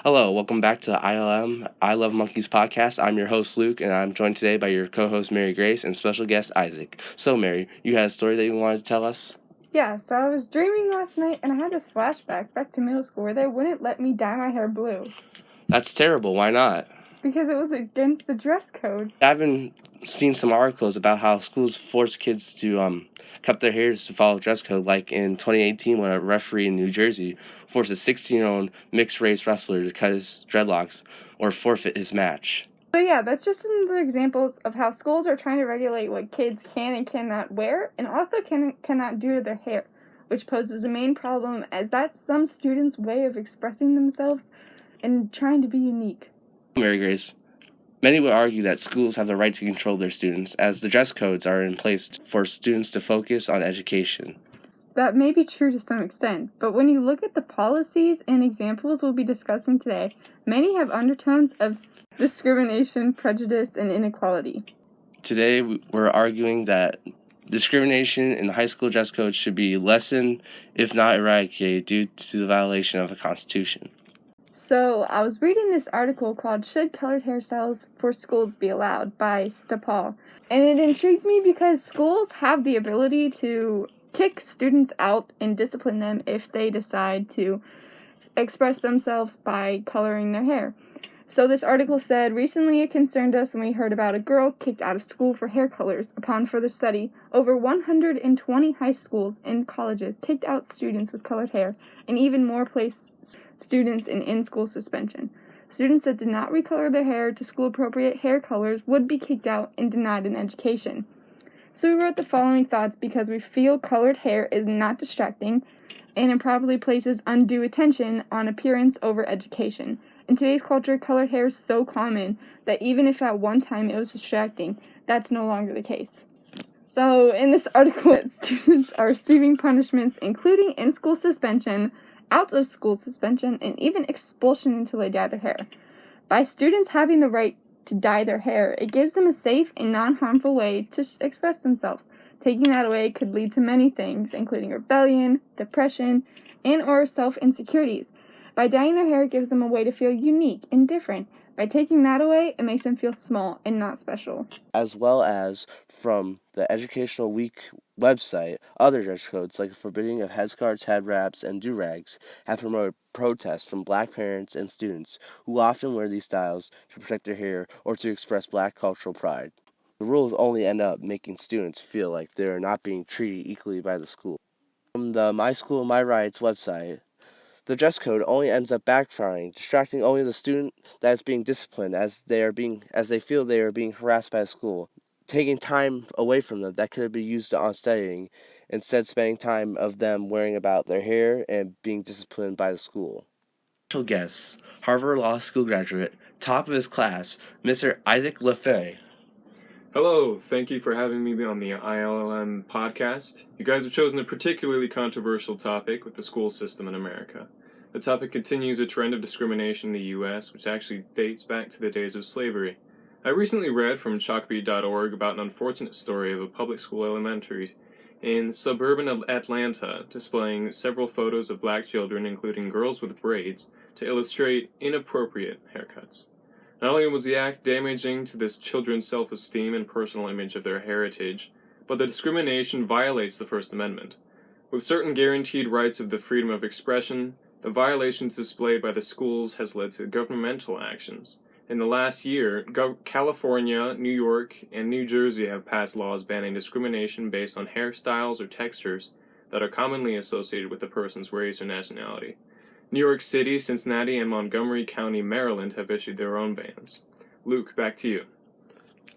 Hello, welcome back to the ILM I Love Monkeys podcast. I'm your host, Luke, and I'm joined today by your co-host, Mary Grace, and special guest, Isaac. So, Mary, you had a story that you wanted to tell us? Yeah, so I was dreaming last night, and I had this flashback back to middle school where they wouldn't let me dye my hair blue That's terrible. Why not? because it was against the dress code. I've been seeing some articles about how schools force kids to cut their hairs to follow dress code, like in 2018 when a referee in New Jersey forced a 16-year-old mixed-race wrestler to cut his dreadlocks or forfeit his match. So yeah, that's just some of the examples of how schools are trying to regulate what kids can and cannot wear, and also cannot do to their hair, which poses a main problem as that's some students' way of expressing themselves and trying to be unique. Mary Grace, many would argue that schools have the right to control their students, as the dress codes are in place for students to focus on education. That may be true to some extent, but when you look at the policies and examples we'll be discussing today, many have undertones of discrimination, prejudice, and inequality. Today, we're arguing that discrimination in the high school dress code should be lessened, if not eradicated, due to the violation of the Constitution. So, I was reading this article called Should Colored Hairstyles for Schools Be Allowed by Stapal, and it intrigued me because schools have the ability to kick students out and discipline them if they decide to express themselves by coloring their hair. So this article said, recently it concerned us when we heard about a girl kicked out of school for hair colors. Upon further study, over 120 high schools and colleges kicked out students with colored hair, and even more placed students in-school suspension. Students that did not recolor their hair to school-appropriate hair colors would be kicked out and denied an education. So we wrote the following thoughts because we feel colored hair is not distracting and improperly places undue attention on appearance over education. In today's culture, colored hair is so common that even if at one time it was distracting, that's no longer the case. So in this article, students are receiving punishments including in-school suspension, out-of-school suspension, and even expulsion until they dye their hair. By students having the right to dye their hair, it gives them a safe and non-harmful way to express themselves. Taking that away could lead to many things, including rebellion, depression, and or self-insecurities. By dyeing their hair, it gives them a way to feel unique and different. By taking that away, it makes them feel small and not special. As well as from the Educational Week website, other dress codes like the forbidding of headscarves, head wraps, and do-rags have promoted protests from black parents and students who often wear these styles to protect their hair or to express black cultural pride. The rules only end up making students feel like they are not being treated equally by the school. From the My School, My Rights website, the dress code only ends up backfiring, distracting only the student that is being disciplined as they feel they are being harassed by the school, taking time away from them that could be used on studying, instead spending time of them worrying about their hair and being disciplined by the school. Special guest, Harvard Law School graduate, top of his class, Mr. Isaac Lefebvre. Hello, thank you for having me on the ILM podcast. You guys have chosen a particularly controversial topic with the school system in America. The topic continues a trend of discrimination in the U.S., which actually dates back to the days of slavery. I recently read from chalkbeat.org about an unfortunate story of a public school elementary in suburban Atlanta displaying several photos of black children, including girls with braids, to illustrate inappropriate haircuts. Not only was the act damaging to this children's self-esteem and personal image of their heritage, but the discrimination violates the First Amendment. With certain guaranteed rights of the freedom of expression, the violations displayed by the schools has led to governmental actions. In the last year, California, New York, and New Jersey have passed laws banning discrimination based on hairstyles or textures that are commonly associated with a person's race or nationality. New York City, Cincinnati, and Montgomery County, Maryland have issued their own bans. Luke, back to you.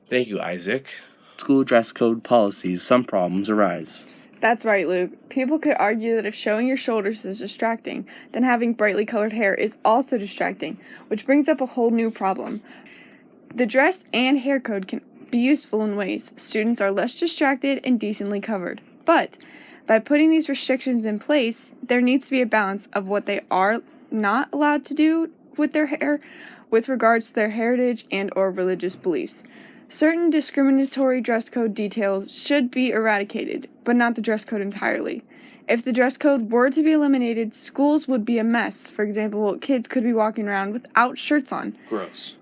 Thank you, Isaac. School dress code policies, some problems arise. That's right, Luke. People could argue that if showing your shoulders is distracting, then having brightly colored hair is also distracting, which brings up a whole new problem. The dress and hair code can be useful in ways students are less distracted and decently covered. But by putting these restrictions in place, there needs to be a balance of what they are not allowed to do with their hair with regards to their heritage and or religious beliefs. Certain discriminatory dress code details should be eradicated, but not the dress code entirely. If the dress code were to be eliminated, schools would be a mess. For example, kids could be walking around without shirts on. Gross.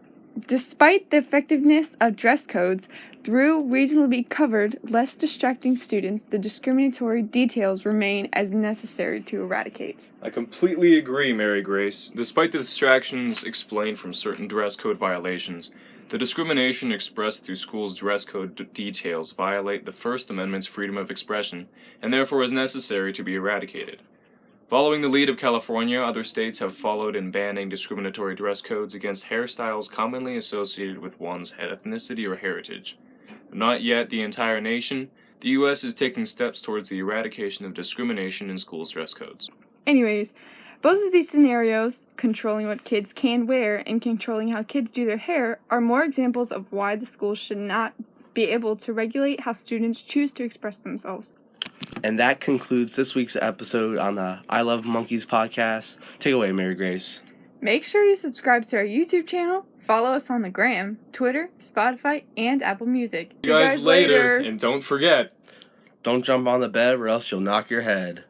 Despite the effectiveness of dress codes, through reasonably covered, less distracting students, the discriminatory details remain as necessary to eradicate. I completely agree, Mary Grace. Despite the distractions explained from certain dress code violations, the discrimination expressed through schools' dress code details violate the First Amendment's freedom of expression, and therefore is necessary to be eradicated. Following the lead of California, other states have followed in banning discriminatory dress codes against hairstyles commonly associated with one's ethnicity or heritage. Not yet the entire nation, the U.S. is taking steps towards the eradication of discrimination in schools' dress codes. Anyways, both of these scenarios, controlling what kids can wear and controlling how kids do their hair, are more examples of why the schools should not be able to regulate how students choose to express themselves. And that concludes this week's episode on the I Love Monkeys podcast. Take away, Mary Grace. Make sure you subscribe to our YouTube channel, follow us on the Gram, Twitter, Spotify, and Apple Music. See you guys later, and don't forget, don't jump on the bed or else you'll knock your head.